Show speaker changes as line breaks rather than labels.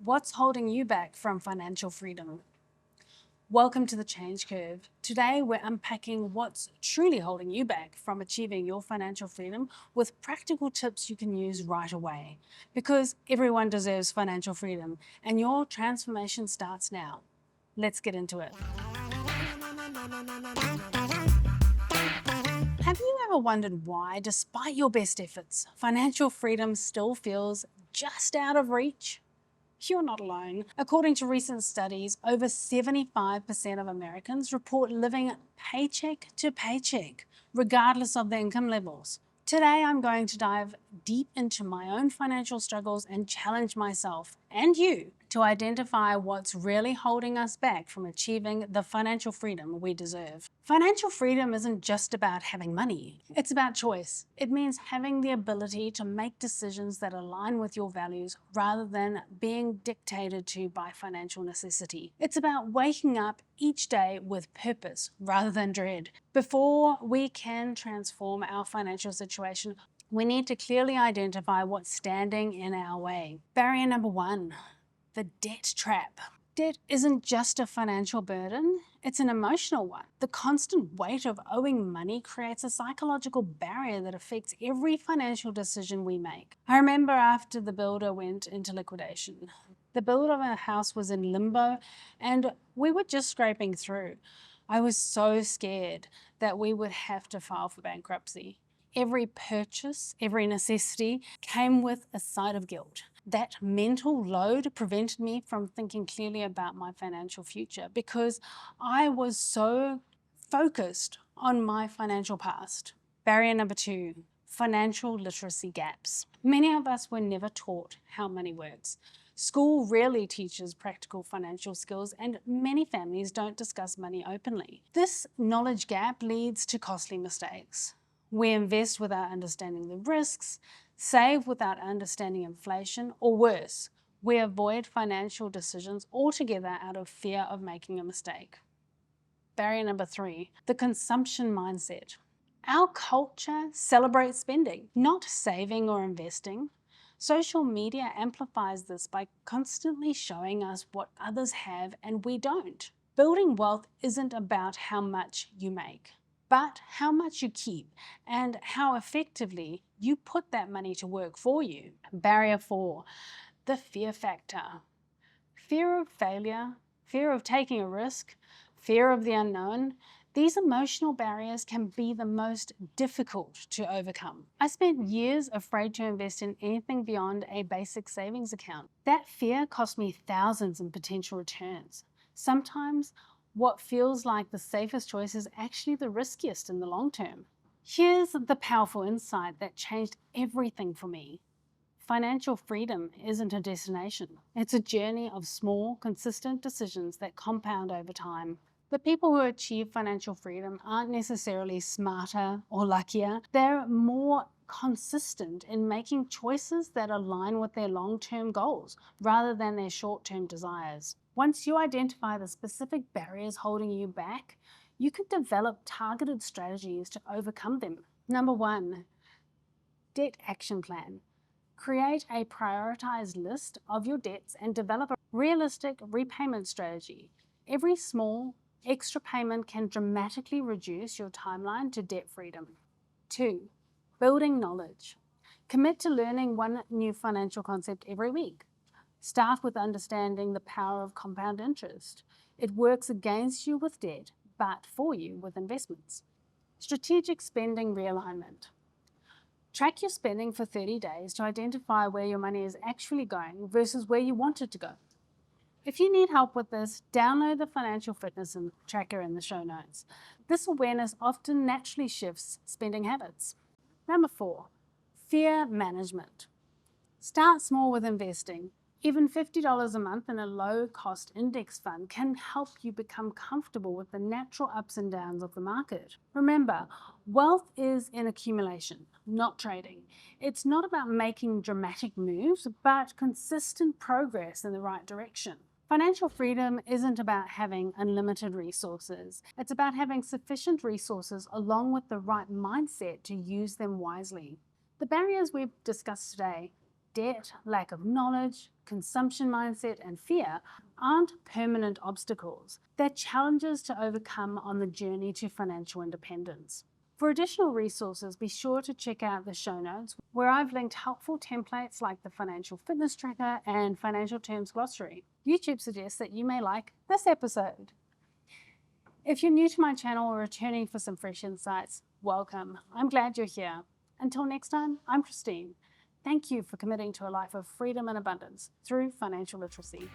What's holding you back from financial freedom? Welcome to the Change Curve. Today we're unpacking what's truly holding you back from achieving your financial freedom with practical tips you can use right away. Because everyone deserves financial freedom and your transformation starts now. Let's get into it. Have you ever wondered why, despite your best efforts, financial freedom still feels just out of reach? You're not alone. According to recent studies, over 75% of Americans report living paycheck to paycheck, regardless of their income levels. Today, I'm going to dive deep into my own financial struggles and challenge myself and you to identify what's really holding us back from achieving the financial freedom we deserve. Financial freedom isn't just about having money. It's about choice. It means having the ability to make decisions that align with your values rather than being dictated to by financial necessity. It's about waking up each day with purpose rather than dread. Before we can transform our financial situation, we need to clearly identify what's standing in our way. Barrier number one, the debt trap. Debt isn't just a financial burden, it's an emotional one. The constant weight of owing money creates a psychological barrier that affects every financial decision we make. I remember after the builder went into liquidation, the build of our house was in limbo and we were just scraping through. I was so scared that we would have to file for bankruptcy. Every purchase, every necessity came with a side of guilt. That mental load prevented me from thinking clearly about my financial future because I was so focused on my financial past. Barrier number two, financial literacy gaps. Many of us were never taught how money works. School rarely teaches practical financial skills and many families don't discuss money openly. This knowledge gap leads to costly mistakes. We invest without understanding the risks, save without understanding inflation, or worse, we avoid financial decisions altogether out of fear of making a mistake. Barrier number three, the consumption mindset. Our culture celebrates spending, not saving or investing. Social media amplifies this by constantly showing us what others have and we don't. Building wealth isn't about how much you make, but how much you keep and how effectively you put that money to work for you. Barrier four, the fear factor. Fear of failure, fear of taking a risk, fear of the unknown. These emotional barriers can be the most difficult to overcome. I spent years afraid to invest in anything beyond a basic savings account. That fear cost me thousands in potential returns. Sometimes what feels like the safest choice is actually the riskiest in the long term. Here's the powerful insight that changed everything for me. Financial freedom isn't a destination. It's a journey of small, consistent decisions that compound over time. The people who achieve financial freedom aren't necessarily smarter or luckier. They're more consistent in making choices that align with their long-term goals rather than their short-term desires. Once you identify the specific barriers holding you back, you can develop targeted strategies to overcome them. Number one, debt action plan. Create a prioritized list of your debts and develop a realistic repayment strategy. Every small extra payment can dramatically reduce your timeline to debt freedom. 2. Building knowledge. Commit to learning one new financial concept every week. Start with understanding the power of compound interest. It works against you with debt, but for you with investments. Strategic spending realignment. Track your spending for 30 days to identify where your money is actually going versus where you want it to go. If you need help with this, download the financial fitness tracker in the show notes. This awareness often naturally shifts spending habits. Number 4, fear management. Start small with investing. Even $50 a month in a low-cost index fund can help you become comfortable with the natural ups and downs of the market. Remember, wealth is in accumulation, not trading. It's not about making dramatic moves, but consistent progress in the right direction. Financial freedom isn't about having unlimited resources. It's about having sufficient resources along with the right mindset to use them wisely. The barriers we've discussed today debt, lack of knowledge, consumption mindset, and fear aren't permanent obstacles. They're challenges to overcome on the journey to financial independence. For additional resources, be sure to check out the show notes, where I've linked helpful templates like the Financial Fitness Tracker and Financial Terms Glossary. YouTube suggests that you may like this episode. If you're new to my channel or returning for some fresh insights, welcome. I'm glad you're here. Until next time, I'm Christine. Thank you for committing to a life of freedom and abundance through financial literacy.